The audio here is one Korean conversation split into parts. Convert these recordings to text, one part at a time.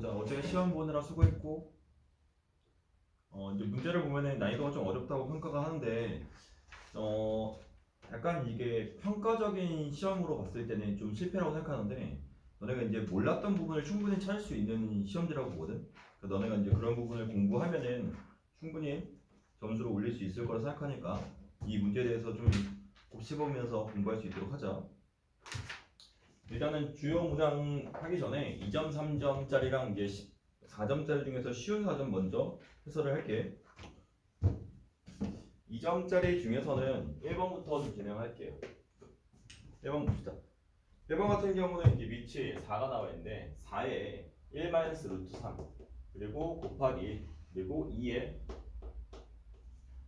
보자. 어제 시험 보느라 수고했고, 이제 문제를 보면은 난이도가 좀 어렵다고 평가가 하는데, 어, 약간 이게 평가적인 시험으로 봤을 때는 좀 실패라고 생각하는데, 너네가 이제 몰랐던 부분을 충분히 찾을 수 있는 시험지라고 보거든. 그러니까 너네가 이제 그런 부분을 공부하면은 충분히 점수를 올릴 수 있을 거라 생각하니까 이 문제에 대해서 좀 곱씹으면서 공부할 수 있도록 하자. 일단은 주요 문항 하기 전에 2점, 3점짜리랑 이제 4점짜리 중에서 쉬운 4점 먼저 해설을 할게. 2점짜리 중에서는 1번부터 좀 진행할게요. 1번 봅시다. 1번 같은 경우는 이제 밑이 4가 나와 있는데 4에 1-루트 3 그리고 곱하기 그리고 2에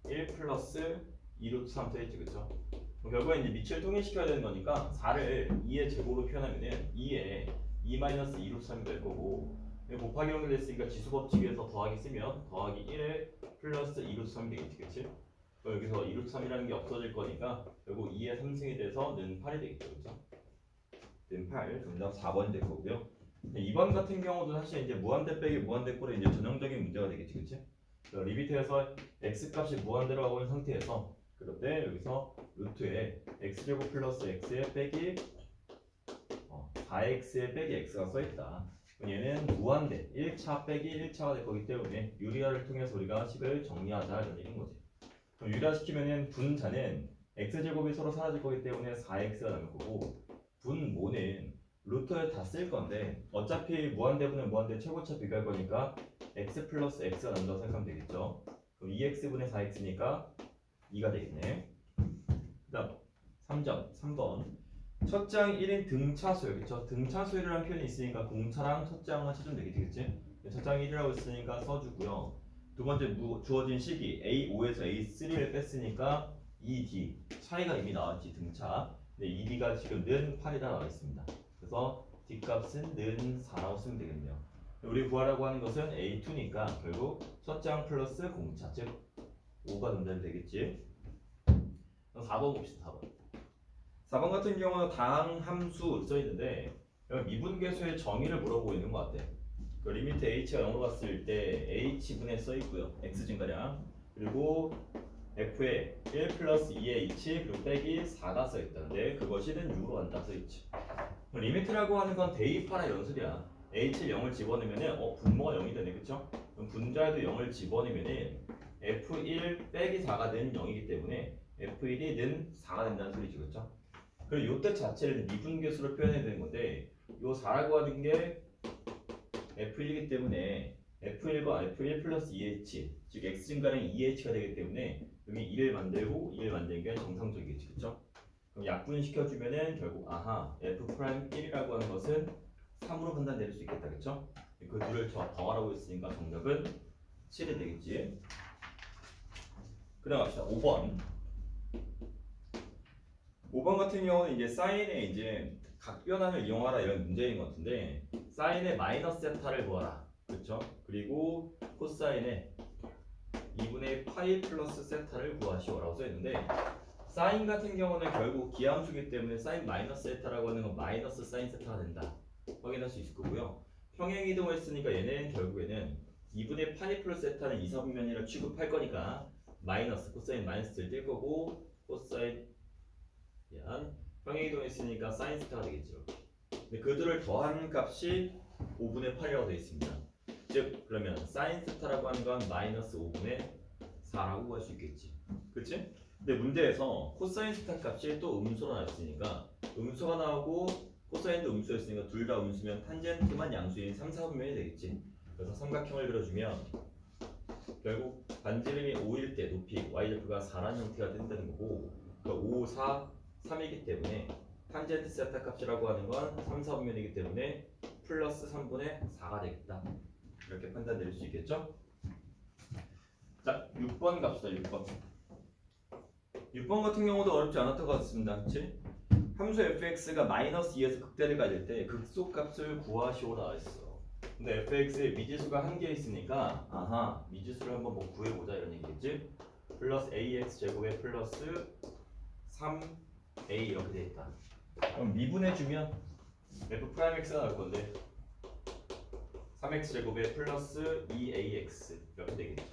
1 플러스 2루트 3 써있지, 그쵸? 결국에 이제 밑을 통일시켜야 되는 거니까 4를 2의 제곱으로 표현하면은 2에 2-2루트 3이 될 거고, 곱하기 연결됐으니까 지수법칙에서 더하기 쓰면 더하기 1에 플러스 2루트 3이 되겠지, 그치? 여기서 2루트 3이라는 게 없어질 거니까 결국 2의 3승이 돼서 는 8이 되겠죠, 그쵸? 는 8, 정답 4번이 될 거고요. 2번 같은 경우도 사실 이제 무한대 빼기 무한대 꼴의 이제 전형적인 문제가 되겠지, 그치? 리미트에서 x 값이 무한대로 가고 있는 상태에서 그럴 때 여기서 루트에 x제곱 플러스 x에 빼기 4x에 빼기 x가 써있다. 얘는 무한대 1차 빼기 1차가 될 거기 때문에 유리화를 통해서 우리가 식을 정리하자 이런 얘기인 거지. 그럼 유리화시키면은 분자는 x제곱이 서로 사라질 거기 때문에 4x가 남을 거고, 분모는 루트를 다 쓸 건데 어차피 무한대분의 무한대 최고차 비교할 거니까 x 플러스 x가 남는다고 생각하면 되겠죠. 그럼 2x분의 4x니까 2가 되겠네. 그 다음 3번 첫 장 1인 등차수열, 그쵸? 등차수열이라는 표현이 있으니까 공차랑 첫 장만 찾으면 되겠지? 첫 장 1이라고 있으니까 써주고요. 두 번째 주어진 식이 A5에서 A3를 뺐으니까 2D 차이가 이미 나왔지, 등차. 근데 2D가 지금 는 8이다 나와 있습니다. 그래서 D 값은 는 4라고 쓰면 되겠네요. 우리 구하라고 하는 것은 A2니까 결국 첫 장 플러스 공차, 즉 5가 된다면 되겠지. 4번 봅시다. 4번 같은 경우는 다항함수 써있는데 미분계수의 정의를 물어보고 있는 것 같아. 그 리미트 h가 0으로 갔을 때 h분의 써있고요, x 증가량. 그리고 f에 1 플러스 2의 h 그리고 빼기 4가 써있다는데 그것이는 6으로 간다 써있지. 리미트라고 하는 건 대입하라 이런 소리야. h에 0을 집어넣으면 분모가 0이 되네, 그쵸? 그럼 분자에도 0을 집어넣으면 f1 빼기 4가 는 0이기 때문에 f1이 는 4가 된다는 소리지, 그쵸? 그리고 요때 자체를 미분계수로 표현해야 되는 건데 요 4라고 하는 게 f1이기 때문에 f1과 f1 플러스 2h 즉 x 증가량 2h가 되기 때문에 여기 2를 만들고 2를 만드는 게 정상적이겠지, 그쵸? 그럼 약분시켜주면은 결국 f 프라임 1이라고 하는 것은 3으로 판단 내릴 수 있겠다, 그쵸? 그 둘을 더하라고 했으니까 정답은 7이 되겠지. 그 다음 갑시다. 5번 같은 경우는 이제 사인의 이제 각변환을 이용하라 이런 문제인 것 같은데, 사인의 마이너스 세타를 구하라, 그렇죠? 그리고 코사인의 2분의 파이 플러스 세타를 구하시오라고 써있는데, 사인 같은 경우는 결국 기하함수이기 때문에 사인 마이너스 세타라고 하는 건 마이너스 사인 세타가 된다 확인할 수 있을 거고요. 평행 이동을 했으니까 얘는 결국에는 2분의 파이 플러스 세타는 이사분면이라 취급할 거니까 마이너스 코사인 마이너스를 뗄 거고, 코사인 평행 이동했으니까 사인 스타가 되겠죠. 근데 그들을 더한 값이 5분의 8이라고 되어 있습니다. 즉 그러면 사인 스타라고 하는 건 마이너스 5분의 4라고 할 수 있겠지, 그렇지? 근데 문제에서 코사인 스타 값이 또 음수로 나왔으니까 음수가 나오고 코사인도 음수였으니까 둘 다 음수면 탄젠트만 양수인 3, 4분면이 되겠지. 그래서 삼각형을 그려주면 결국 반지름이 5일 때 높이 y좌표가 4라는 형태가 된다는 거고, 그러니까 5, 4, 3이기 때문에 탄젠트 세타 값이라고 하는 건 3, 4분면이기 때문에 플러스 3분의 4가 되겠다. 이렇게 판단 내릴 수 있겠죠? 자, 6번 갑시다. 6번 같은 경우도 어렵지 않았던 것 같습니다. 그치? 함수 fx가 마이너스 2에서 극대를 가질 때 극소값을 구하시오라 했어. 근데 fx에 미지수가 한 개 있으니까 미지수를 한번 뭐 구해보자 이런 얘기겠지? 플러스 ax 제곱에 플러스 3a 이렇게 돼 있다. 그럼 미분해주면 f 프라임 x가 나올 건데 3x제곱에 플러스 2ax 이렇게 되겠죠.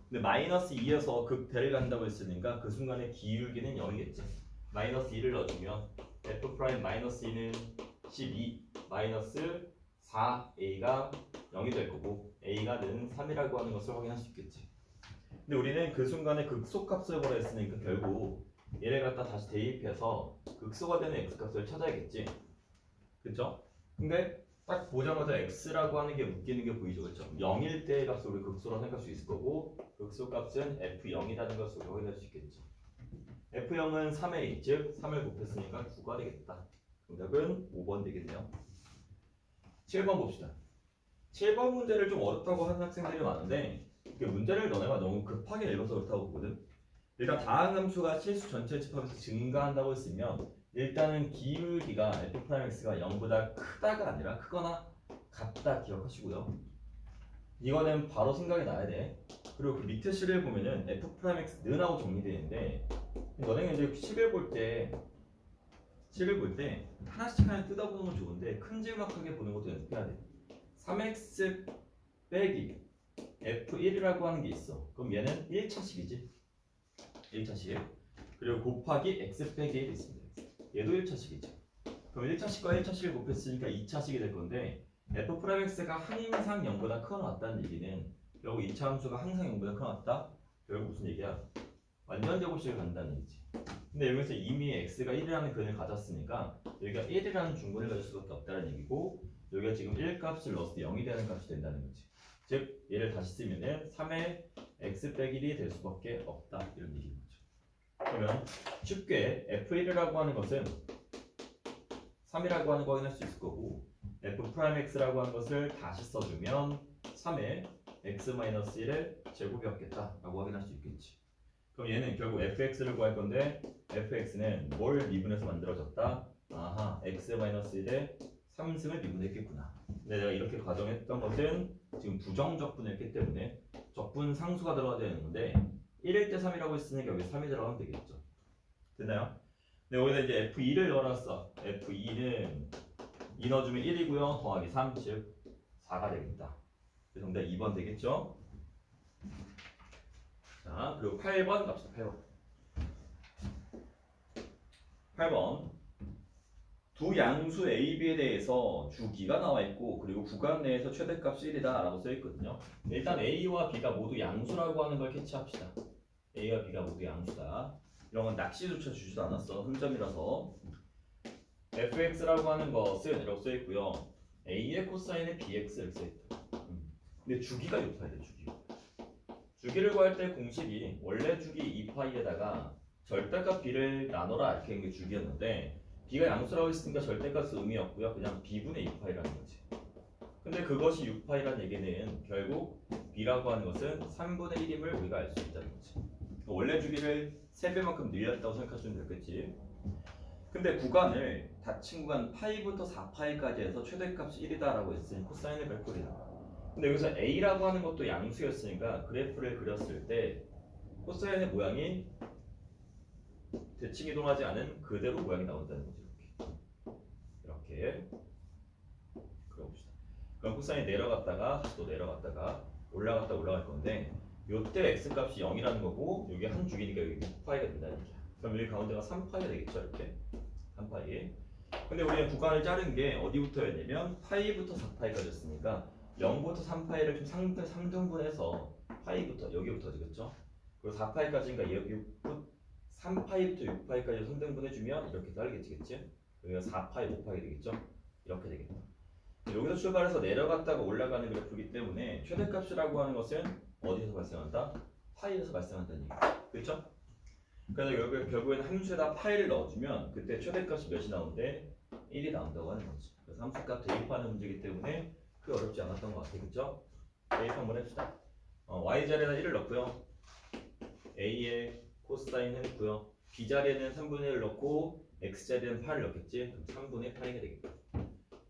근데 마이너스 2에서 극대를 간다고 했으니까 그 순간에 기울기는 0이겠지. 마이너스 2를 넣어주면 f 프라임 마이너스 2는 12 마이너스 4a가 0이 될 거고 a가 는 3이라고 하는 것을 확인할 수 있겠지. 근데 우리는 그 순간에 극소값을 보라 했으니까 결국 얘를 갖다 다시 대입해서 극소가 되는 x값을 찾아야겠지. 그쵸? 근데 딱 보자마자 x라고 하는 게 묶이는 게 보이죠, 그렇죠? 0일 때의 값을 우리 극소라고 생각할 수 있을 거고 극소 값은 f0이라는 것을 우리 확인할 수 있겠죠. f0은 3a, 즉 3을 곱했으니까 9가 되겠다. 정답은 5번 되겠네요. 7번 봅시다. 7번 문제를 좀 어렵다고 하는 학생들이 많은데 이게 문제를 너네가 너무 급하게 읽어서 그렇다고 보거든. 일단 다항함수가 실수 전체 집합에서 증가한다고 했으면 일단은 기울기가 f'x가 0보다 크다가 아니라 크거나 같다 기억하시고요. 이거는 바로 생각이 나야 돼. 그리고 그 밑에 식을 보면은 f'x는 하고 정리되는데 너네가 이제 식을 볼 때 하나씩 하나 뜯어보는 건 좋은데 큼지막하게 보는 것도 연습해야 돼. 3x 빼기 f1이라고 하는 게 있어. 그럼 얘는 1차식이지. 1차식. 그리고 곱하기 x 빼기 1이 있습니다. 얘도 1차식이죠. 그럼 1차식과 1차식을 곱했으니까 2차식이 될 건데 f'x가 항상 0보다 크거나 같다는 얘기는 결국 2차 함수가 항상 0보다 크거나 같다? 결국 무슨 얘기야? 완전 제곱식을 간다는 얘기지. 근데 여기서 이미 x가 1이라는 근을 가졌으니까 여기가 1이라는 중근을 가질 수밖에 없다는 얘기고 여기가 지금 1값을 넣었을 때 0이 되는 값이 된다는 거지. 즉 얘를 다시 쓰면은 3의 x 빼기 1이 될 수밖에 없다 이런 얘기인 거죠. 그러면 쉽게 f1이라고 하는 것은 3이라고 하는 거 확인할 수 있을 거고 f'x라고 하는 것을 다시 써주면 3의 x-1의 제곱이었겠다라고 확인할 수 있겠지. 그럼 얘는 결국 fx를 구할 건데 fx는 뭘 미분해서 만들어졌다? 아하, x-1의 3승을 미분했겠구나. 근데 내가 이렇게 가정했던 것은 지금 부정적분을 했기 때문에 적분 상수가 들어가야 되는 건데 1일 때 3이라고 했으니까 여기 3이 들어가면 되겠죠. 됐나요? 네, 여기다 이제 f2를 넣어놨어. f2는 2 넣어주면 1이고요. 더하기 3, 즉 4가 되겠다. 그래서 정답 2번 되겠죠? 자, 그리고 8번 갑시다. 8번. 두 양수 A, B에 대해서 주기가 나와 있고 그리고 구간 내에서 최대값이 1이다 라고 써 있거든요. 일단 A와 B가 모두 양수라고 하는 걸 캐치합시다. A와 B가 모두 양수다. 이런 건 낚시조차 주지도 않았어. 흔점이라서. fx라고 하는 것은 이렇게 써 있고요. A의 코사인은 bx 이렇게 써 있다. 근데 주기가 6파야 돼, 주기. 주기를 구할 때 공식이 원래 주기 2파이에다가 절대값 b를 나눠라 이렇게 한 게 주기였는데 b가 양수라고 했으니까 절대값 의미였고요. 그냥 b분의 2파이라는 거지. 근데 그것이 6파이라는 얘기는 결국 b라고 하는 것은 3분의 1임을 우리가 알 수 있다는 거지. 원래 주기를 3배만큼 늘렸다고 생각하시면 되겠지. 근데 구간을 닫힌 구간 파이부터 4파이까지 해서 최대값이 1이다라고 했으니 코사인을 뺄 거리다. 근데 여기서 a라고 하는 것도 양수였으니까 그래프를 그렸을 때 코사인의 모양이 대칭 이동하지 않은 그대로 모양이 나온다는 거죠. 이렇게 그려봅시다. 그럼 코사인이 내려갔다가 다시 또 내려갔다가 올라갔다 올라갈 건데 요때 x값이 0이라는 거고 여기 한 주기니까 여기 6파이가 된다는 얘기야. 그럼 여기 가운데가 3파이가 되겠죠, 이렇게 3파이. 근데 우리는 구간을 자른 게 어디부터였냐면 파이부터 4파이까지였으니까 0부터 3파이를 좀 3등분해서 파이부터 여기부터 되겠죠. 그리고 4파이까지니까 여기 3파이부터 6파이까지 3등분해주면 이렇게 자르겠지. 여기가 4파이, 5파이 되겠죠. 이렇게 되겠다. 여기서 출발해서 내려갔다가 올라가는 그래프이기 때문에 최대값이라고 하는 것은 어디서 발생한다? 파이에서 발생한다는 얘기죠. 그렇죠? 그래서 결국에는 함수에다 파이를 넣어주면 그때 최대값이 몇이 나오는데 1이 나온다고 하는 거지. 그래서 함수값 대입하는 문제이기 때문에 크게 어렵지 않았던 것 같아요. 그렇죠? 대입 한번 해봅시다. y자리에다 1을 넣고요. a의 코사인을 했고요. b자리에는 3분의 1을 넣고 x자리에는 파이를 넣겠지. 그럼 3분의 파이가 되겠다.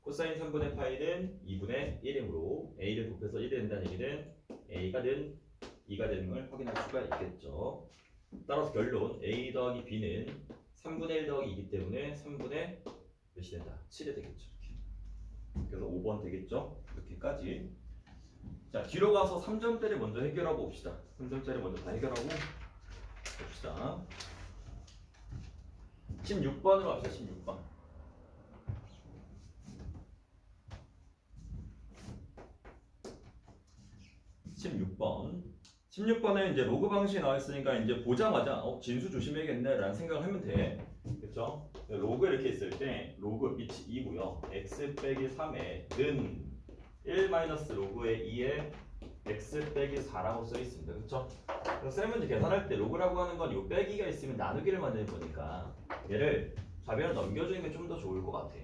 코사인 3분의 파이는 2분의 1이므로 a를 곱해서 1이 된다는 얘기는 a가 는 2가 되는 걸 확인할 수가 있겠죠. 따라서 결론 a 더하기 b는 3분의 1 더하기 2이기 때문에 3분의 몇이 된다? 7이 되겠죠. 이렇게. 그래서 5번 되겠죠. 이렇게까지. 자, 뒤로 가서 3점짜리 먼저 해결하고 봅시다. 3점짜리 먼저 다 해결하고 봅시다. 16번으로 합시다. 16번. 16번. 16번에 이제 로그 방식이 나와 있으니까 이제 보자마자 진수 조심해야겠네 라는 생각을 하면 돼. 그쵸? 로그 이렇게 있을 때 로그 밑이 2고요. x 빼기 3에 는 1 마이너스 로그의 2에 x 빼기 4라고 써 있습니다. 그쵸? 그래서 쌤은 이제 계산할 때 로그라고 하는 건 요 빼기가 있으면 나누기를 만드는 거니까 얘를 좌변을 넘겨주는 게 좀 더 좋을 것 같아.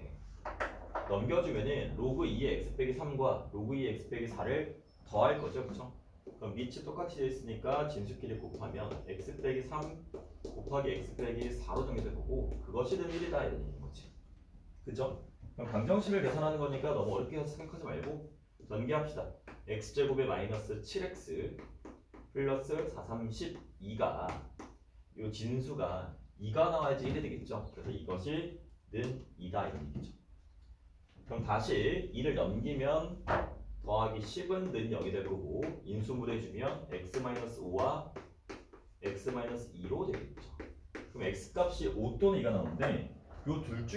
넘겨주면은 로그 2의 x 빼기 3과 로그 2의 x 빼기 4를 더할 거죠. 그쵸? 그럼 밑이 똑같이 되어 있으니까 진수끼리 곱하면 x 빼기 3 곱하기 x 빼기 4로 정리될 거고 그것이 는 1이다 이런 얘기인 거지. 그죠? 그럼 방정식을 계산하는 거니까 너무 어렵게 생각하지 말고 전개합시다. x제곱에 마이너스 7x 플러스 4, 32가 요 진수가 2가 나와야지 1이 되겠죠. 그래서 이것이 는 2다 이런 얘기죠. 그럼 다시 2를 넘기면 더하기 10은 는 0이 될 거고 인수분해 해주면 x-5와 x-2로 되겠죠. 그럼 x값이 5 또는 2가 나오는데 요 둘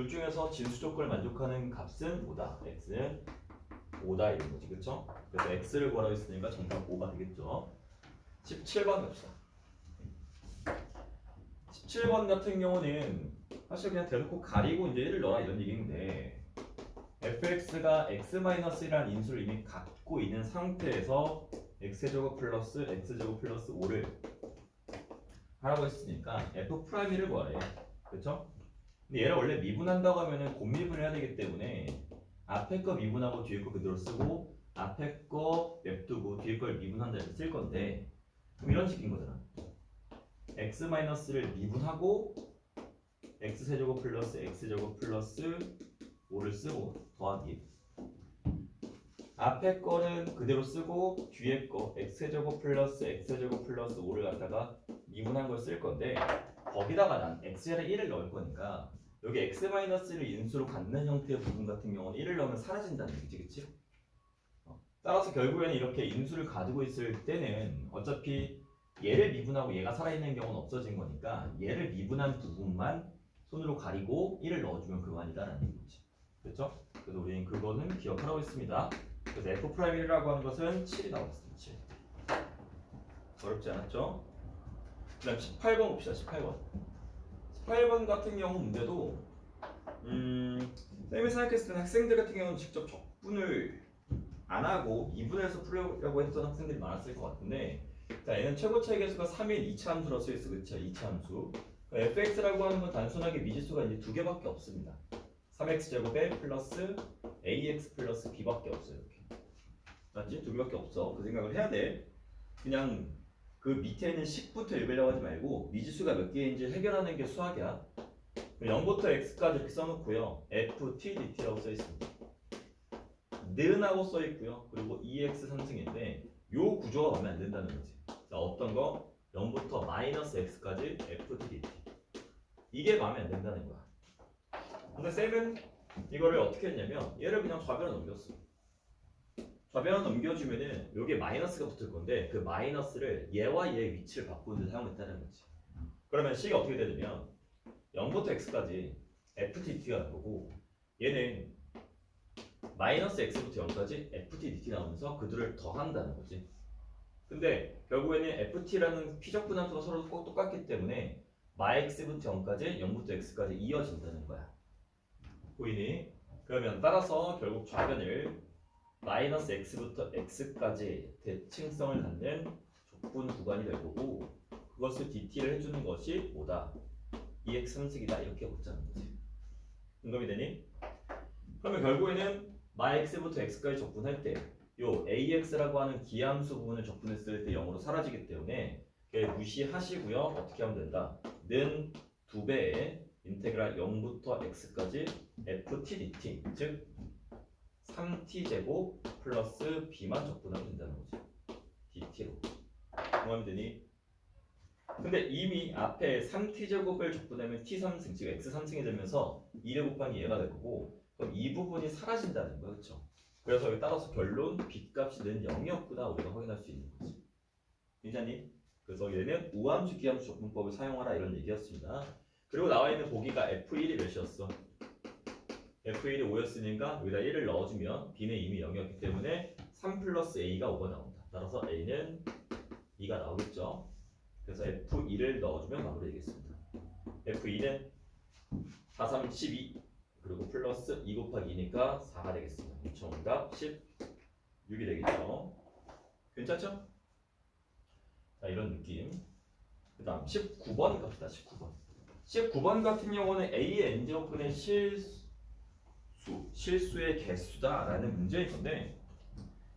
중에서 진수 조건을 만족하는 값은 뭐다? x는 5다 이런 거지. 그쵸? 그래서 x를 구하라고 했으니까 정답 5가 되겠죠. 17번 갑시다. 17번 같은 경우는 사실 그냥 대놓고 가리고 이제 1을 넣어라 이런 얘기인데 fx가 x-1이라는 인수를 이미 갖고 있는 상태에서 x제곱 플러스 x제곱 플러스 5를 하라고 했으니까 f'1을 구하래. 그쵸? 근데 얘를 원래 미분한다고 하면은 곱미분을 해야 되기 때문에 앞에 거 미분하고 뒤에 거 그대로 쓰고 앞에 거 냅두고 뒤에 걸 미분한다 이렇게 쓸 건데 그럼 이런 식인 거잖아. x-를 미분하고 x세제곱 플러스 x제곱 플러스 5를 쓰고 더하기 앞에 거는 그대로 쓰고 뒤에 거 x제곱 플러스 x제곱 플러스 5를 갖다가 미분한 걸 쓸 건데 거기다가 난 x에 1을 넣을 거니까 여기 x-를 인수로 갖는 형태의 부분 같은 경우는 1을 넣으면 사라진다는 얘기지, 그치? 따라서 결국에는 이렇게 인수를 가지고 있을 때는 어차피 얘를 미분하고 얘가 살아있는 경우는 없어진 거니까 얘를 미분한 부분만 손으로 가리고 1을 넣어주면 그만이다라는 얘기지. 그렇죠? 그래서 우리는 그거는 기억하라고 했습니다. 그래서 f'1이라고 하는 것은 7이 나왔습니다. 7. 어렵지 않았죠? 그 다음 18번 봅시다. 18번. 18번 같은 경우 문제도 쌤이 생각했을 때는 학생들 같은 경우는 직접 적분을 안 하고 2분해서 풀려고 했던 학생들이 많았을 것 같은데 자 얘는 최고차의 개수가 3인 2차 함수로 쓰여있어. 그쵸? 2차 함수 fx라고 하는 건 단순하게 미지수가 이제 두 개밖에 없습니다. 3x제곱에 플러스 ax 플러스 b밖에 없어요. 이렇게 맞지? 두 개밖에 없어. 그 생각을 해야 돼. 그냥 그 밑에 있는 식부터 읽으려고 하지 말고 미지수가 몇 개인지 해결하는 게 수학이야. 0부터 x까지 이렇게 써놓고요. f, t, dt라고 써있습니다. 는하고 써있고요. 그리고 2x 3승인데 요 구조가 마음에 안 든다는 거지. 자, 어떤 거? 0부터 마이너스 x까지 f, t, dt. 이게 마음에 안 든다는 거야. 근데 쌤은 이거를 어떻게 했냐면 얘를 그냥 좌변을 넘겼어. 좌변을 넘겨주면은 여기에 마이너스가 붙을 건데 그 마이너스를 얘와 얘의 위치를 바꾸는 데 사용했다는 거지. 그러면 식이 어떻게 되냐면 0부터 x까지 ftdt가 나오고 얘는 마이너스 x부터 0까지 ftdt 나오면서 그들을 더한다는 거지. 근데 결국에는 ft라는 피적분 함수가 서로 꼭 똑같기 때문에 마x부터 0까지 0부터 x까지 이어진다는 거야. 보이니? 그러면 따라서 결국 좌변을 마이너스 x부터 x까지 대칭성을 갖는 족분 구간이 될 거고 그것을 dt를 해주는 것이 뭐다? 2x 3승이다 이렇게 보자는 거지. 공감이 되니? 그러면 결국에는 마x부터 x까지 적분할 때 요 ax라고 하는 기함수 부분을 적분했을 때 0으로 사라지기 때문에 무시하시고요. 어떻게 하면 된다? 는 2배의 인테그랄 0부터 x까지 ft dt 즉 3t제곱 플러스 b만 적분하면 된다는 거지. dt로. 공감이 되니? 근데 이미 앞에 3t제곱을 적분하면 t3승 즉 x3승이 되면서 2를 곱하기 얘가 될 거고 그럼 이 부분이 사라진다는 거야. 그렇죠? 그래서 여기 따라서 결론 b 값이 는 0이었구나 우리가 확인할 수 있는 거지. 괜찮니? 그래서 얘는 우함수 기함수 적분법을 사용하라 이런 얘기였습니다. 그리고 나와 있는 보기가 F1이 몇이었어? F1이 5였으니까 여기다 1을 넣어주면 B는 이미 0이었기 때문에 3 플러스 A가 5가 나온다. 따라서 A는 2가 나오겠죠. 그래서 F2를 넣어주면 마무리되겠습니다. F2는 4, 3, 12 그리고 플러스 2 곱하기 2니까 4가 되겠습니다. 정답 16이 되겠죠. 괜찮죠? 자, 이런 느낌. 그 다음 19번 갑시다. 19번. 19번 같은 경우는 A의 n제곱근의 실수의 개수다 라는 문제일 건데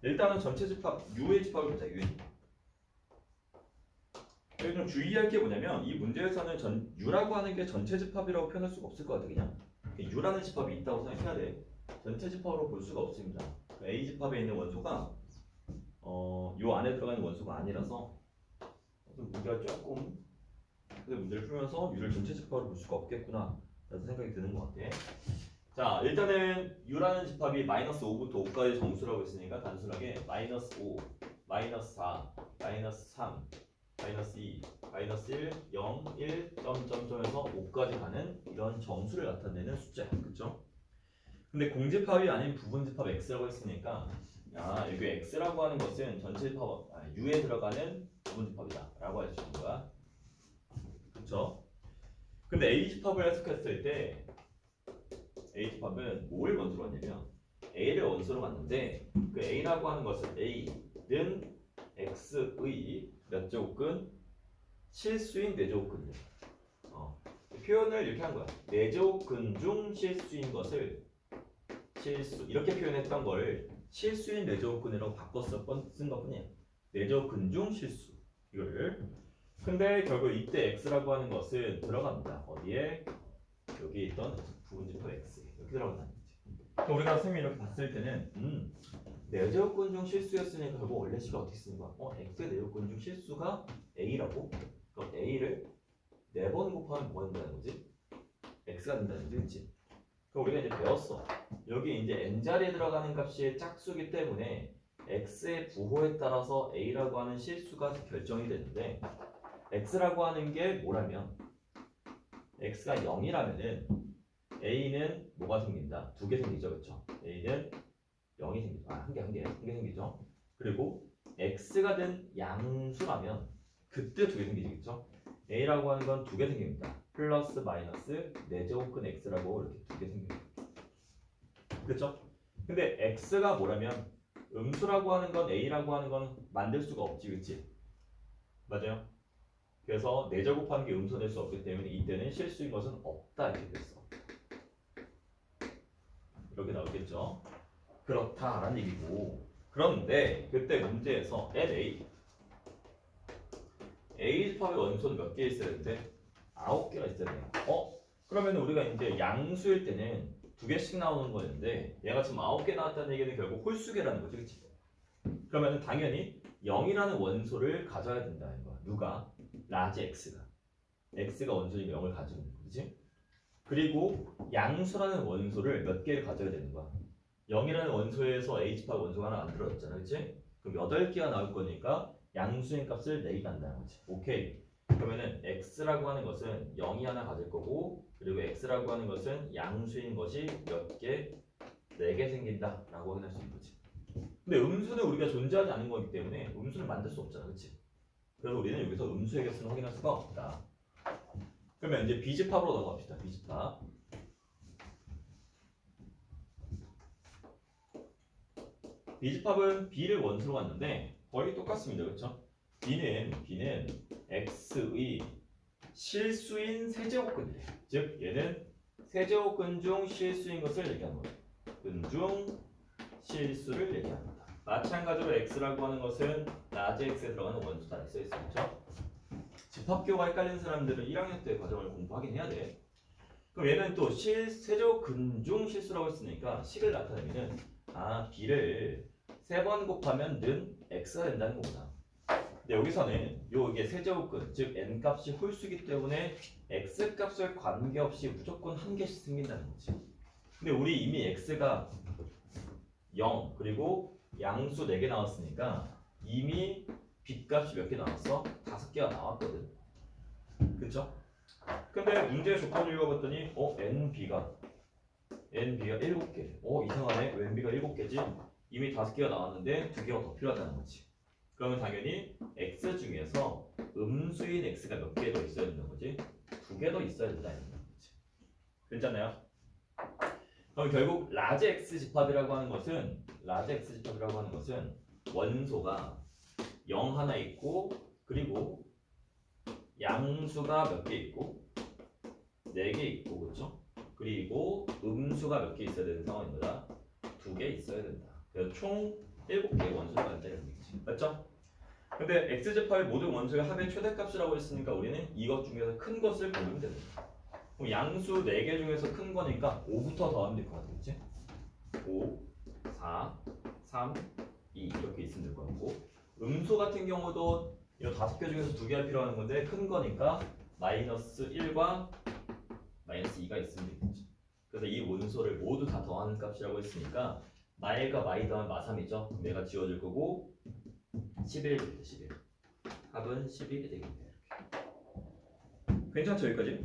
일단은 전체 집합 U의 집합을 보자. U의 집합. 여기 좀 주의할 게 뭐냐면 이 문제에서는 U라고 하는 게 전체 집합이라고 표현할 수가 없을 것 같아. 그냥 U라는 집합이 있다고 생각해야 돼. 전체 집합으로 볼 수가 없습니다. A 집합에 있는 원소가 요 안에 들어가는 원소가 아니라서 우리가 조금 문제를 풀면서 U를 전체 집합으로 볼 수가 없겠구나 라는 생각이 드는 것 같아. 자, 일단은 U라는 집합이 마이너스 5부터 5까지 정수라고 했으니까 단순하게 마이너스 5, 마이너스 4, 마이너스 3, 마이너스 2, 마이너스 1, 0, 1, 점점점에서 5까지 가는 이런 정수를 나타내는 숫자야. 그쵸? 근데 공집합이 아닌 부분집합 X라고 했으니까 여기 X라고 하는 것은 전체 집합, U에 들어가는 부분집합이다 라고 할 수 있는 거야. 그쵸? 근데 A집합을 해석했을 때 A집합은 뭘 원소로 왔냐면 A를 원소로 왔는데 그 A라고 하는 것은 A는 X의 몇 제곱근? 실수인 4제곱근이야. 표현을 이렇게 한 거야. 4제곱근 중 실수인 것을 실수 이렇게 표현했던 걸 실수인 4제곱근이라고 바꿨어 쓴 것뿐이야. 4제곱근 중 실수 이거를. 근데 결국 이때 X라고 하는 것은 들어갑니다. 어디에? 여기 있던 부분집합 X 이렇게 들어간다는 거지. 그러니까 우리가 선생님이 이렇게 봤을 때는 4제곱근 중 실수였으니까 결국 원래 식을 어떻게 쓰는 거야? X의 4제곱근 중 실수가 A라고? 그럼 A를 4번 곱하면 뭐가 된다는 거지? X가 된다는 거지, 그치? 그럼 우리가 이제 배웠어. 여기 이제 n자리에 들어가는 값이 짝수기 때문에 X의 부호에 따라서 A라고 하는 실수가 결정이 되는데 X라고 하는 게 뭐라면 X가 0이라면은 A는 뭐가 생긴다? 2개 생기죠, 그렇죠? A는 0이 생기죠. 한 개 생기죠. 그리고 X가 된 양수라면 그때 2개 생기죠, 그렇죠? A라고 하는 건 2개 생깁니다. 플러스 마이너스 4제곱근 X라고 이렇게 2개 생깁니다. 그렇죠? 근데 X가 뭐라면 음수라고 하는 건 A라고 하는 건 만들 수가 없지, 그렇지? 맞아요? 그래서 4제곱하는 게 음수될 수 없기 때문에 이때는 실수인 것은 없다 이렇게 됐어. 이렇게 나오겠죠? 그렇다라는 얘기고. 그런데 그때 문제에서 A 집합의 원소는 몇 개 있어야 되는데 9개가 있어야 돼요. 그러면 우리가 이제 양수일 때는 2개씩 나오는 거였는데 얘가 지금 9개 나왔다는 얘기는 결국 홀수계라는 거지, 그치? 그러면 당연히 0이라는 원소를 가져야 된다는 거야. 누가? 라지 X가 원소니까 0을 가지고 있는 거지. 그리고 양수라는 원소를 몇 개를 가져야 되는 거야. 0이라는 원소에서 H집합 원소가 하나 만들어졌잖아, 그치? 그럼 8개가 나올 거니까 양수인 값을 4개 간다는 거지. 오케이. 그러면은 X라고 하는 것은 0이 하나 가질 거고, 그리고 X라고 하는 것은 양수인 것이 몇 개? 4개 생긴다 라고 확인할 수 있는 거지. 근데 음수는 우리가 존재하지 않은 거기 때문에 음수는 만들 수 없잖아, 그치? 그래서 우리는 여기서 음수의 개수는 확인할 수가 없다. 그러면 이제 B집합으로 넘어갑시다. B집합. B집합은 B를 원수로 갔는데 거의 똑같습니다. 그렇죠? B는 X의 실수인 세제곱근이래. 즉 얘는 세제곱근 중 실수인 것을 얘기하는 거예요. 근 중 실수를 얘기합니다. 마찬가지로 X라고 하는 것은 라지 X에 들어가는 원수다 이렇게 써있어요. 그렇죠? 집합교가 헷갈리는 사람들은 1학년 때 과정을 공부하긴 해야 돼. 그럼 얘는 또 세제곱근 중 실수라고 했으니까 식을 나타내면은 B를 3번 곱하면 는 X가 된다는 거구나. 근데 여기서는 이게 세제곱근, 즉 n 값이 홀수기 때문에 x 값을 관계없이 무조건 한 개씩 생긴다는 거지. 근데 우리 이미 x가 0 그리고 양수 4개 나왔으니까 이미 빚값이 몇 개 나왔어? 5개가 나왔거든. 그쵸? 근데 문제의 조건을 읽어봤더니 NB가 7개. 이상하네. 왜 NB가 7개지? 이미 5개가 나왔는데 2개가 더 필요하다는 거지. 그러면 당연히 X 중에서 음수인 X가 몇 개 더 있어야 되는 거지? 2개 더 있어야 된다는 거지. 괜찮나요? 그럼 결국 라지 X 집합이라고 하는 것은 원소가 0 하나 있고 그리고 양수가 몇 개 있고 4개 있고 그렇죠? 그리고 음수가 몇 개 있어야 되는 상황입니다. 2개 있어야 된다. 그래서 총 7개의 원소가 있다는 얘기지. 맞죠? 근데 X제파의 모든 원소의 합의 최대값이라고 했으니까 우리는 이것 중에서 큰 것을 고르면 됩니다. 그럼 양수 4개 중에서 큰 거니까 5부터 더하면 될 것 같겠지? 5, 4, 3, 2 이렇게 있으면 될 것 같고 음수 같은 경우도 이 5개 중에서 2개가 필요한 건데 큰 거니까 마이너스 1과 마이너스 2가 있으면 되겠죠. 그래서 이 원소를 모두 다 더하는 값이라고 했으니까 마일과 마이 더하면 마3이죠. 그럼 얘가 지워질 거고 11 되겠다. 11 합은 11이 되겠네요. 이렇게. 괜찮죠 여기까지?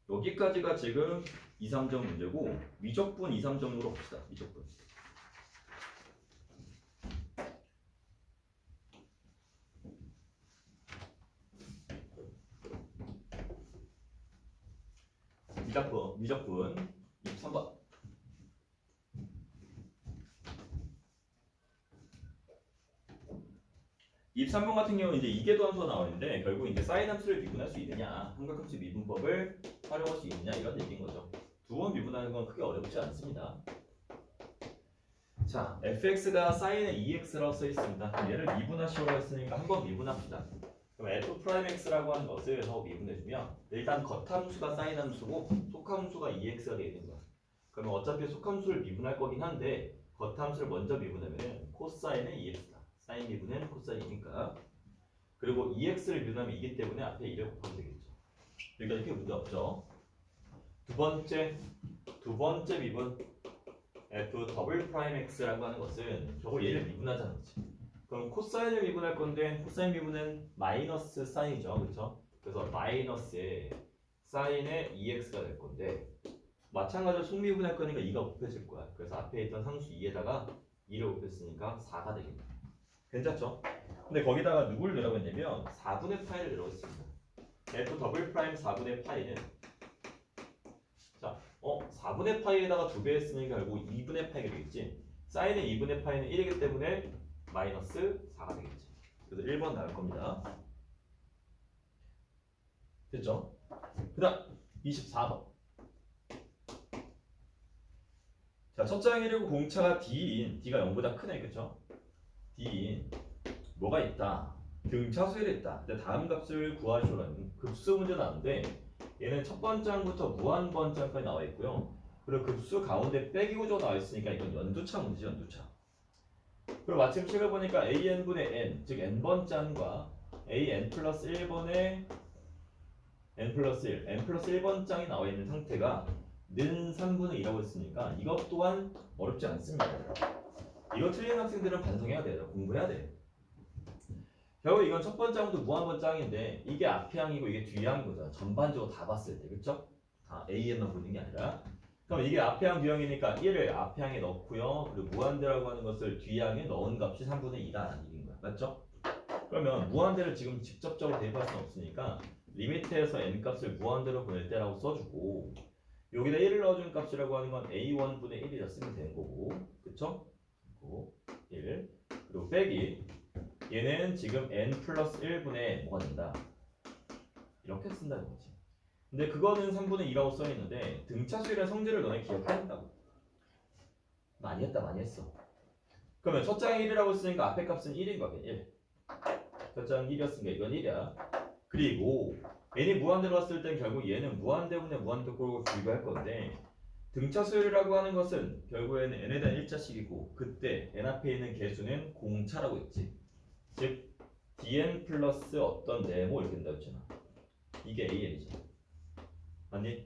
여기까지가 지금 2, 3점 문제고 미적분 2, 3점으로 봅시다. 미적분 미적분 23번 23번 같은 경우는 이제 이계도 함수가 나오는데 결국 이제 사인 함수를 미분할 수 있느냐 삼각함수 미분법을 활용할 수 있느냐 이런 얘기인 거죠. 두 번 미분하는 건 크게 어렵지 않습니다. 자, fx가 사인의 2x라고 써 있습니다. 얘를 미분하시오라고 했으니까 한번 미분합시다. 그럼 f'(x라고 하는 것을 하고 미분해주면 일단 겉함수가 사인 함수고 속함수가 2x가 되는 거야. 그러면 어차피 속함수를 미분할 거긴 한데 겉함수를 먼저 미분하면 코사인의 2x다. 사인 미분은 코사인이니까. 그리고 2x를 미분하면 이기 때문에 앞에 2를 곱하면 되겠죠. 그러니까 이렇게 문제 없죠. 두 번째 미분 f'(x라고 하는 것은 저걸 얘를 미분하자는 거지. 그럼 코사인을 미분할 건데 코사인 미분은 마이너스 사인이죠, 그렇죠? 그래서 마이너스에 사인의 2x가 될 건데 마찬가지로 속미분할 거니까 2가 곱해질 거야. 그래서 앞에 있던 상수 2에다가 2를 곱했으니까 4가 되겠네. 괜찮죠? 근데 거기다가 누굴 넣으라고 했냐면 4분의 파이를 넣으라고 했습니다. f 더블 프라임 4분의 파이는 자, 4분의 파이에다가 2배 했으니까 결국 2분의 파이가 되겠지. 사인의 2분의 파이는 1이기 때문에 마이너스 4가 되겠지. 그래서 1번 나올 겁니다. 됐죠? 그 다음 24번. 자, 첫 장이라고 공차가 D인, D가 0보다 크네, 그쵸? D인 뭐가 있다? 등차수열이 있다. 근데 다음 값을 구하시오라는 급수 문제 나왔는데 얘는 첫 번장부터 무한 번장까지 나와 있고요. 그리고 급수 가운데 빼기 구조가 나와 있으니까 이건 연두차 문제죠, 연두차. 그리고 마침 책을 보니까 an분의 n, 즉 n번장과 an 플러스 1번의 n 플러스 1, n 플러스 1번장이 나와 있는 상태가 는 3분의 2라고 했으니까 이것 또한 어렵지 않습니다. 이거 틀린 학생들은 반성해야 돼요. 공부해야 돼. 결국 이건 첫 번장부터 무한번장인데 이게 앞향이고 이게 뒤향인 거잖아. 전반적으로 다 봤을 때, 그쵸? 다 AN만 보는 게 아니라. 그럼 이게 앞향, 뒤향이니까 1을 앞향에 넣고요. 그리고 무한대라고 하는 것을 뒤향에 넣은 값이 3분의 2라는 얘기인 거야. 맞죠? 그러면 무한대를 지금 직접적으로 대입할 수는 없으니까 리미트에서 n 값을 무한대로 보낼 때라고 써주고 여기다 1을 넣어준 값이라고 하는 건 a1분의 1이라 쓰면 되는 거고, 그쵸? 1 그리고 빼기 얘는 지금 n 플러스 1분의 뭐가 된다 이렇게 쓴다는 거지. 근데 그거는 3분의 2라고 써있는데 등차수열의 성질을 너네 기억한다고. 많이 했다, 많이 했어. 그러면 첫 장이 1이라고 쓰니까 앞에 값은 1인 거야. 1. 첫 장 1이었으니까 이건 1이야. 그리고 n이 무한대로 왔을 땐 결국 얘는 무한대분의 무한대 꼴고 비교할 건데 등차수열이라고 하는 것은 결국에는 n에 대한 1자식이고 그때 n 앞에 있는 개수는 공차라고 했지. 즉 dn 플러스 어떤 네모 이렇게 된다고 했잖아. 이게 an이잖아. 맞니?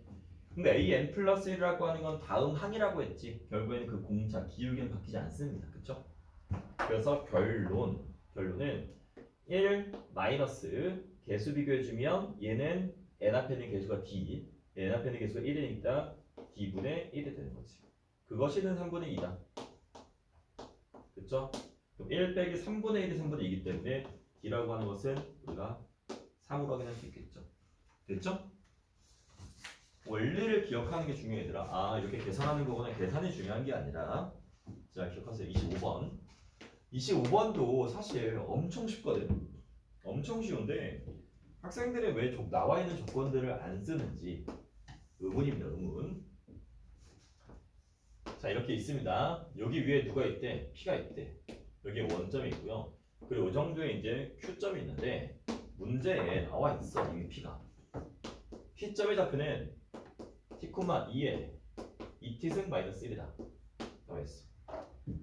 근데 an 플러스 1이라고 하는 건 다음 항이라고 했지. 결국에는 그 공차 기울기는 바뀌지 않습니다. 그쵸? 그래서 결론은 1 마이너스 개수 비교해주면 얘는 n 앞에 있는 개수가 d, n 앞에 있는 개수가 1이니까 d분의 1이 되는 거지. 그것이는 3분의 2다. 그쵸? 그럼 1 빼기 3분의 1이 3분의 2이기 때문에 d라고 하는 것은 우리가 3으로 확인할 수 있겠죠. 됐죠? 원리를 기억하는 게 중요해 얘들아. 아 이렇게 계산하는 거보다 계산이 중요한 게 아니라 자 기억하세요. 25번 25번도 사실 엄청 쉽거든. 엄청 쉬운데 학생들이 왜 나와 있는 조건들을 안 쓰는지 의문입니다. 의문. 자 이렇게 있습니다. 여기 위에 누가 있대? P가 있대. 여기에 원점이 있고요. 그리고 이 정도에 이제 Q점이 있는데 문제에 나와 있어 이미 P가. P점의 좌표는 T,2에 2t승 마이너스 1이다. 나와 있어.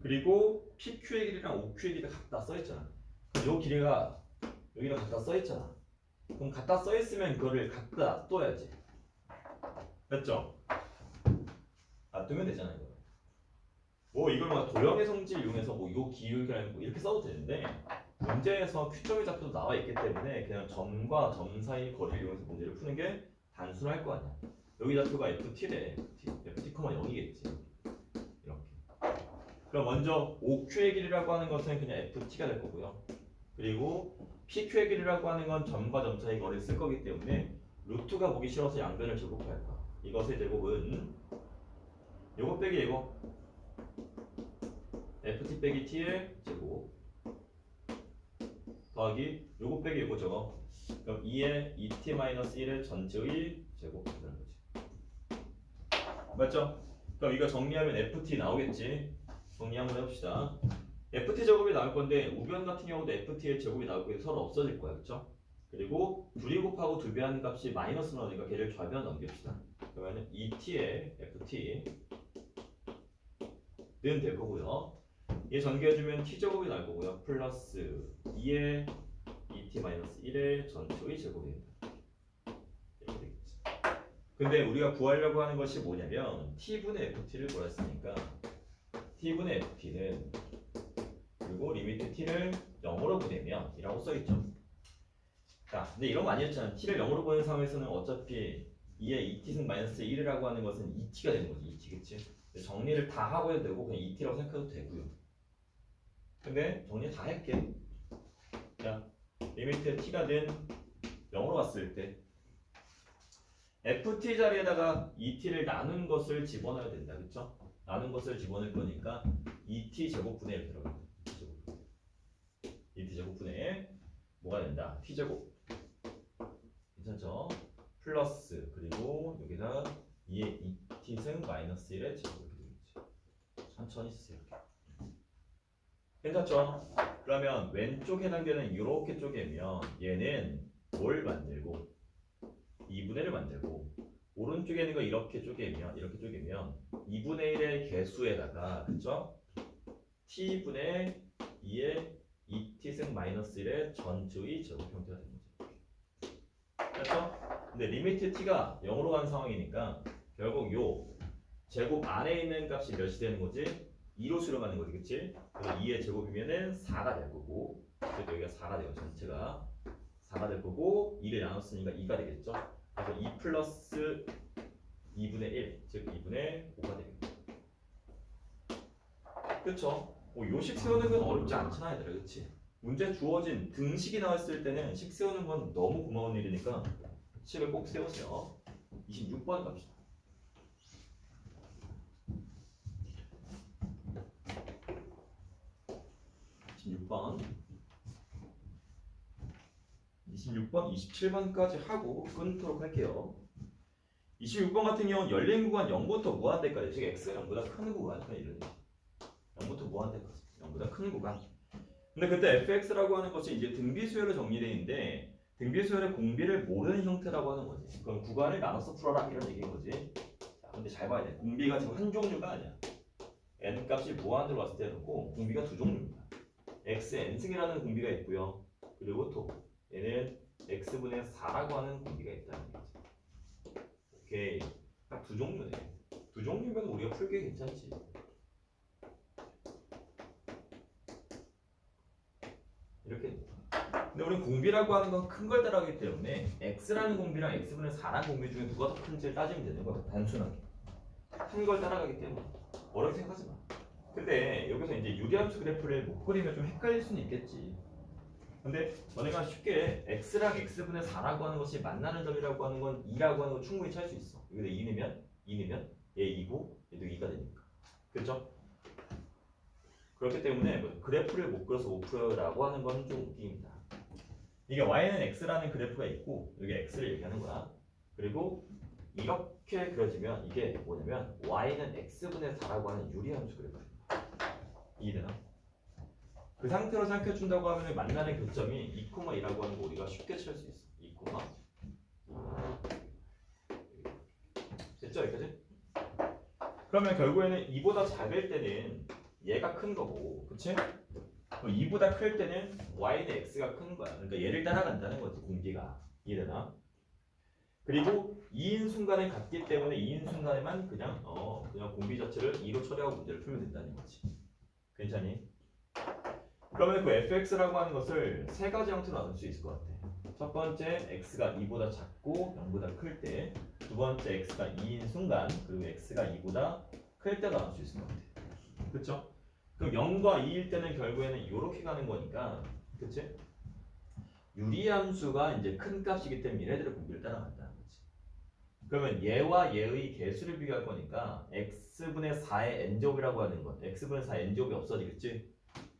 그리고 PQ의 길이랑 OQ의 길이가 같다 써있잖아. 그럼 요 길이가 여기랑 갖다 써있잖아. 그럼 갖다 써있으면 그거를 갖다 놔둬야지. 됐죠? 놔두면 되잖아 이거. 뭐 이걸 막 도형의 성질 이용해서 뭐 요 기울기랑 뭐 이렇게 써도 되는데 문제에서 Q점의 좌표도 나와 있기 때문에 그냥 점과 점 사이 거리를 이용해서 문제를 푸는 게 단순할 거 아니야. 여기 좌표가 FT래. FT, 0이겠지. 이렇게. 그럼 먼저 OQ의 길이라고 하는 것은 그냥 FT가 될 거고요. 그리고 PQ의 길이라고 하는 건 점과 점 사이 거리를 쓸 거기 때문에 루트가 보기 싫어서 양변을 제곱할 거야. 이것의 제곱은 요거 빼기 이거 FT 빼기 T의 제곱 더하기 요거 빼기 요거 저거 그럼 2의 2T-1의 전체의 제곱 되는 거지. 맞죠? 그럼 이거 정리하면 FT 나오겠지? 정리 한번 해봅시다. FT 제곱이 나올 건데 우변 같은 경우도 FT의 제곱이 나올 거고 서로 없어질 거야. 그쵸? 그리고 둘이 곱하고 두 배 하는 값이 마이너스 나오니까 걔를 좌변 넘깁시다. 그러면 2t의 FT는 될 거고요. 얘 전개해주면 t제곱이 나올 거고요. 플러스 2의 2t-1의 전체의 제곱이 된다. 이렇게 되겠지. 근데 우리가 구하려고 하는 것이 뭐냐면 t분의 ft를 구했으니까 t분의 ft는 그리고 리미트 t를 0으로 보내면 이라고 써있죠. 자, 근데 이런 거 아니었잖아. t를 0으로 보는 상황에서는 어차피 2의 2t승 마이너스 1이라고 하는 것은 2t가 되는 거지. 2t 그치? 정리를 다 하고 해도 되고 그냥 2t라고 생각해도 되고요. 근데 정리 다 할게. 자, 리미트 t가 된 0으로 갔을 때 ft 자리에다가 2t를 나눈 것을 집어넣어야 된다. 그쵸? 나눈 것을 집어넣을 거니까 2t 제곱분의 1 들어가. 2t 제곱분의 뭐가 된다? t제곱. 괜찮죠? 플러스 그리고 여기다 2의 2t승 마이너스 1의 제곱 이렇게 되겠지. 천천히 쓰세요. 괜찮죠? 그러면 왼쪽 해당되는 이렇게 쪼개면 얘는 뭘 만들고 2분의 1을 만들고 오른쪽에 있는 거 이렇게 쪼개면 2분의 1의 개수에다가 그쵸? t분의 2의 2t승 마이너스 1의 전주의 제곱 형태가 되는 거죠. 그렇죠? 근데 리미트 t가 0으로 가는 상황이니까 결국 요 제곱 안에 있는 값이 몇이 되는 거지? 2로 수렴하는 거지, 그치? 그래서 2의 제곱이면은 4가 될 거고, 그래서 여기가 4가 돼요, 전체가 4가 될 거고 2를 나눴으니까 2가 되겠죠? 그래서 2 플러스 2분의 1, 즉 2분의 5가 되겠죠. 그쵸? 요식 세우는 건 어렵지 않잖아, 얘들아, 그치? 문제 주어진 등식이 나왔을 때는 식 세우는 건 너무 고마운 일이니까 식을 꼭 세우세요. 26번 갑시다. 26번, 27번까지 하고 끊도록 할게요. 26번 같은 경우는 열린 구간 0부터 무한대까지, 즉 x가 0보다 큰 구간, 그냥 이런 0부터 무한대까지 0보다 큰 구간. 근데 그때 fx라고 하는 것이 이제 등비수열로 정리되어 있는데 등비수열의 공비를 모르는 형태라고 하는 거지. 그럼 구간을 나눠서 풀어라 이런 얘기인 거지. 자, 근데 잘 봐야 돼. 공비가 지금 한 종류가 아니야. n 값이 무한대로 왔을 때는 꼭 공비가 두 종류입니다. x n승이라는 공비가 있고요. 그리고 또 얘는 x분의 4라고 하는 공비가 있다는 거지. 오케이. 딱 두 종류네. 두 종류면 우리가 풀기 괜찮지. 이렇게. 근데 우리 공비라고 하는 건 큰 걸 따라가기 때문에 x라는 공비랑 x분의 4라는 공비 중에 누가 더 큰지를 따지면 되는 거야. 단순하게. 큰 걸 따라가기 때문에 어렵게 생각하지 마. 근데 여기서 이제 유리함수 그래프를 못 그리면 좀 헷갈릴 수는 있겠지. 근데 너네가 쉽게 x랑 x분의 4라고 하는 것이 만나는 점이라고 하는 건 2라고 하는 거 충분히 찾을 수 있어. 여기다 2넣으면 얘 2고 얘도 2가 되니까. 그렇죠? 그렇기 때문에 뭐 그래프를 못 그려서 못 풀어라고 하는 건 좀 웃깁니다. 이게 y는 x라는 그래프가 있고 여기 x를 얘기하는 거야. 그리고 이렇게 그려지면 이게 뭐냐면 y는 x분의 4라고 하는 유리함수 그래프입니다. 이해되나? 그 상태로 생각해준다고 하면 만나는 교점이 2,2라고 하는 거 우리가 쉽게 찾을 수 있어. 2, 됐죠? 여기까지? 그러면 결국에는 2보다 작을 때는 얘가 큰 거고, 그치? 2보다 클 때는 y는 x가 큰 거야. 그러니까 얘를 따라간다는 거지, 공비가. 이해되나? 그리고 2인 순간에 같기 때문에 2인 순간에만 그냥 공비 자체를 2로 처리하고 문제를 풀면 된다는 거지. 괜찮니? 그러면 그 fx라고 하는 것을 세 가지 형태로 나눌 수 있을 것 같아. 첫 번째, x가 2보다 작고 0보다 클 때. 두 번째, x가 2인 순간. 그리고 x가 2보다 클 때 나눌 수 있을 것 같아. 그쵸? 그럼 0과 2일 때는 결국에는 이렇게 가는 거니까. 그치? 유리함수가 이제 큰 값이기 때문에 얘네들의 공비를 따라간다는 거지. 그러면 얘와 얘의 개수를 비교할 거니까 x분의 4의 n제곱이라고 하는 건 x분의 4의 n제곱이 없어지겠지?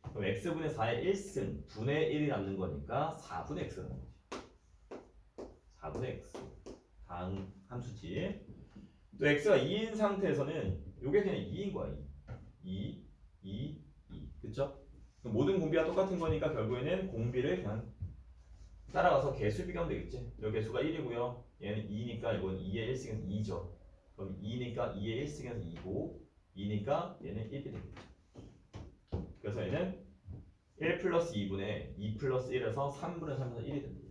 그럼 x분의 4의 1승 분의 1이 남는 거니까 4분의 x가 남는 거지. 4분의 x 다음 함수지. 또 x가 2인 상태에서는 이게 그냥 2인 거야. 2, 2, 2. 그쵸? 모든 공비가 똑같은 거니까 결국에는 공비를 그냥 따라가서 개수 비교하면 되겠지. 여기 개수가 1이고요. 얘는 2니까 이건 2의 1승에서 2죠. 그럼 2니까 2의 1승에서 2고 2니까 얘는 1이 되겠죠. 그래서 얘는 1 플러스 2분의 2 플러스 1에서 3분의 3에서 1이 됩니다.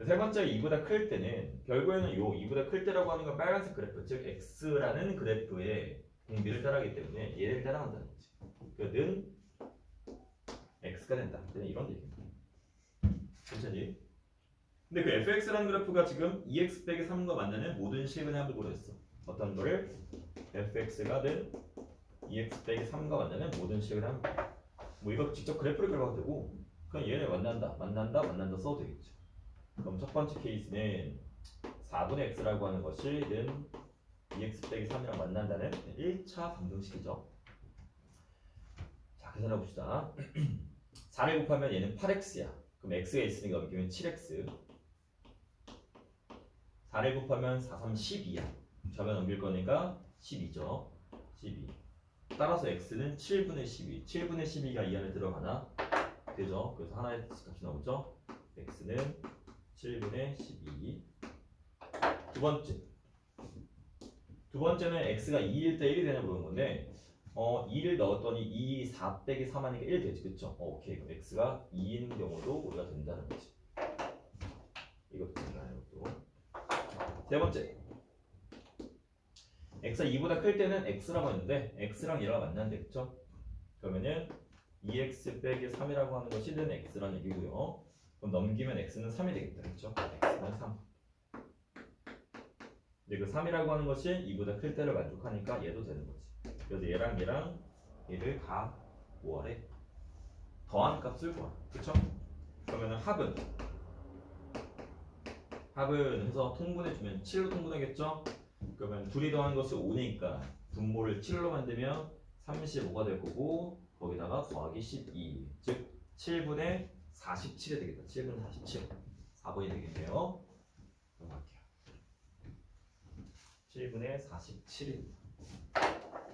세 번째 2보다 클 때는 결국에는 요 2보다 클 때라고 하는 건 빨간색 그래프, 즉 x라는 그래프의 공비를 따라하기 때문에 얘를 따라간다는 거지. 그는 x가 된다. 그냥 이런 얘기입니다. 괜찮지? 근데 그 fx라는 그래프가 지금 2x 빼기 3과 만나는 모든 실근의 합을 고려했어. 어떤 거를? fx가 된 2x 빼기 3과 만나는 모든 실근의 합. 뭐 이거 직접 그래프를 그려도 되고 그냥 얘네 만난다 써도 되겠죠. 그럼 첫 번째 케이스는 4분의 x라고 하는 것이 는 2x 빼기 3이랑 만난다는 1차 방정식이죠. 자, 계산해 봅시다. 4를 곱하면 얘는 8x야. 그럼 x가 있으니까 넘기면 7x. 4를 곱하면 4, 3, 12야. 좌변 넘길 거니까 12죠. 12. 따라서 x는 7분의 12. 7분의 12가 이 안에 들어가나? 되죠. 그래서 하나의 값이 나오죠. x는 7분의 12. 두 번째는 x가 2일 때 1이 되냐 물어본 건데 2를 넣었더니 2, 4 빼기 3 하니까 1 되지. 그쵸? 오케이. 그럼 x가 2인 경우도 우리가 된다는 거지. 이것도 된다는 것도. 세 번째, x가 2보다 클 때는 x라고 했는데 x랑 얘랑 만난대. 그쵸? 그러면은 2x 빼기 3이라고 하는 것이 는 x라는 얘기고요. 그럼 넘기면 x는 3이 되겠다. 그쵸? x는 3. 근데 그 3이라고 하는 것이 2보다 클 때를 만족하니까 얘도 되는 거지. 그래서 얘랑 얘를 다 5월에 더한 값을 구하. 그쵸? 그러면은 합은 해서 통분해주면 7로 통분하겠죠? 그러면 둘이 더한 것을 5니까 분모를 7로 만들면 35가 될 거고 거기다가 더하기 12. 즉 7분의 47이 되겠다. 7분의 47. 4번이 되겠네요. 넘어갈게요. 7분의 47입니다.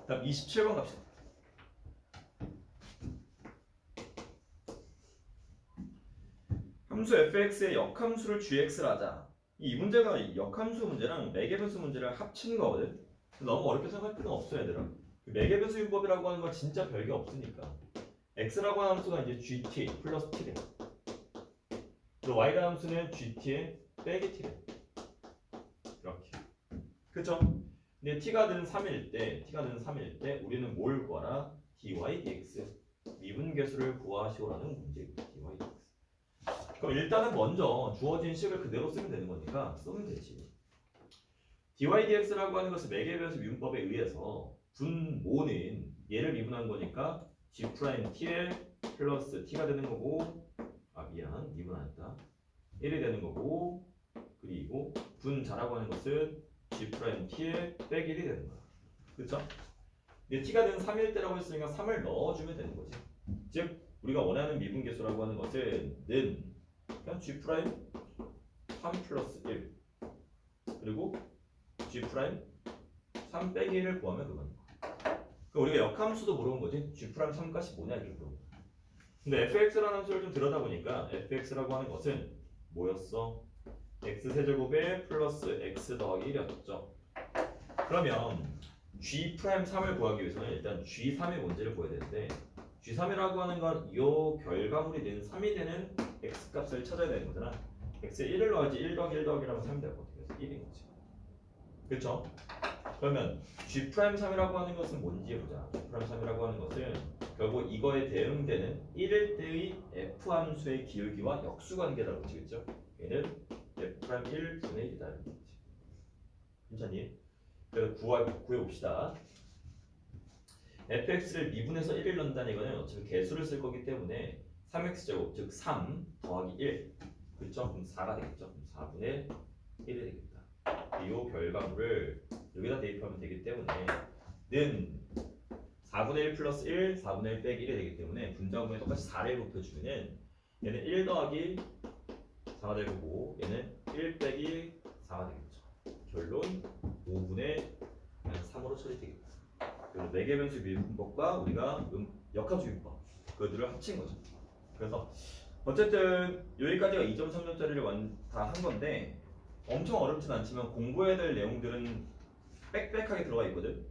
다음 27번 갑시다. 함수 fx의 역함수를 gx를 하자. 이 문제가 역함수 문제랑 매개변수 문제를 합친 거거든. 너무 어렵게 생각할 필요는 없어 얘들아. 매개변수 융법이라고 하는 건 진짜 별게 없으니까. x라고 하는 함수가 이제 gt 플러스 t래. 그리고 y라는 함수는 gt 빼기 t래. 이렇게. 그쵸? 근데 t가 는 3일 때 우리는 뭘 구하라? dy dx 미분계수를 구하시오라는 문제입니다. dy dx. 그럼 일단은 먼저 주어진 식을 그대로 쓰면 되는 거니까 쓰면 되지. dy dx라고 하는 것은 매개변수 미분법에 의해서 분모는 얘를 미분한 거니까 g 프라임 tl 플러스 t가 되는 거고, 미안, 미분 아니다. 1이 되는 거고, 그리고 분자라고 하는 것은 g 프라임 tl 빼기 1이 되는 거야. 그쵸? 근데 t가 는 3일 때라고 했으니까 3을 넣어주면 되는 거지. 즉 우리가 원하는 미분계수라고 하는 것은 는 그냥 g 프라임 3 플러스 1 그리고 g 프라임 3 빼기 1을 구하면 그건. 그럼 우리가 역함수도 물어본 거지. g 프라임 3 값이 뭐냐 이렇게 물어본 거야. 근데 fx라는 함수를 좀 들여다보니까 fx라고 하는 것은 뭐였어? x 세제곱에 플러스 x 더하기 1이었죠. 그러면 g 프라임 3을 구하기 위해서는 일단 g3의 문제를 구해야 되는데, g3이라고 하는 건 이 결과물이 된 3이 되는 x 값을 찾아야 되는 거잖아. x에 1을 넣어야지 1 더하기 1 더하기라면 3이 될 것 같아. 그래서 1인 거지. 그렇죠? 그러면 g 프라임 3이라고 하는 것은 뭔지 보자. g 프라임 3이라고 하는 것은 결국 이거에 대응되는 1일 때의 f 함수의 기울기와 역수 관계라고 치겠죠. 얘는 f 프라임 1 분의 1이다 이런 거지. 괜찮니? 그래서 구해봅시다. fx를 미분해서 1을 넣는다는 이거는 어차피 개수를 쓸 거기 때문에 3x제곱 즉 3 더하기 1 그렇죠? 그럼 4가 되겠죠? 그럼 4분의 1이 되겠다. 이 결과물을 여기다 대입하면 되기 때문에 는 4분의 1 플러스 1 4분의 1 빼기 1이 되기 때문에 분자구문에 똑같이 4를 곱해주면 얘는 1 더하기 4가 될 거고 얘는 1 빼기 4가 되겠죠. 결론 5분의 3으로 처리되겠다. 그리고 매개변수 미분법과 우리가 역함수 미분법 그들을 합친 거죠. 그래서 어쨌든 여기까지가 2.3점짜리를 다 한 건데 엄청 어렵진 않지만 공부해야 될 내용들은 빽빽하게 들어가 있거든.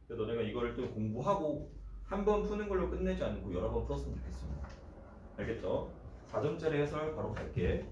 그래서 너네가 이거를 또 공부하고 한 번 푸는 걸로 끝내지 않고 여러 번 풀었으면 좋겠습니다. 알겠죠? 4점짜리 해설 바로 갈게.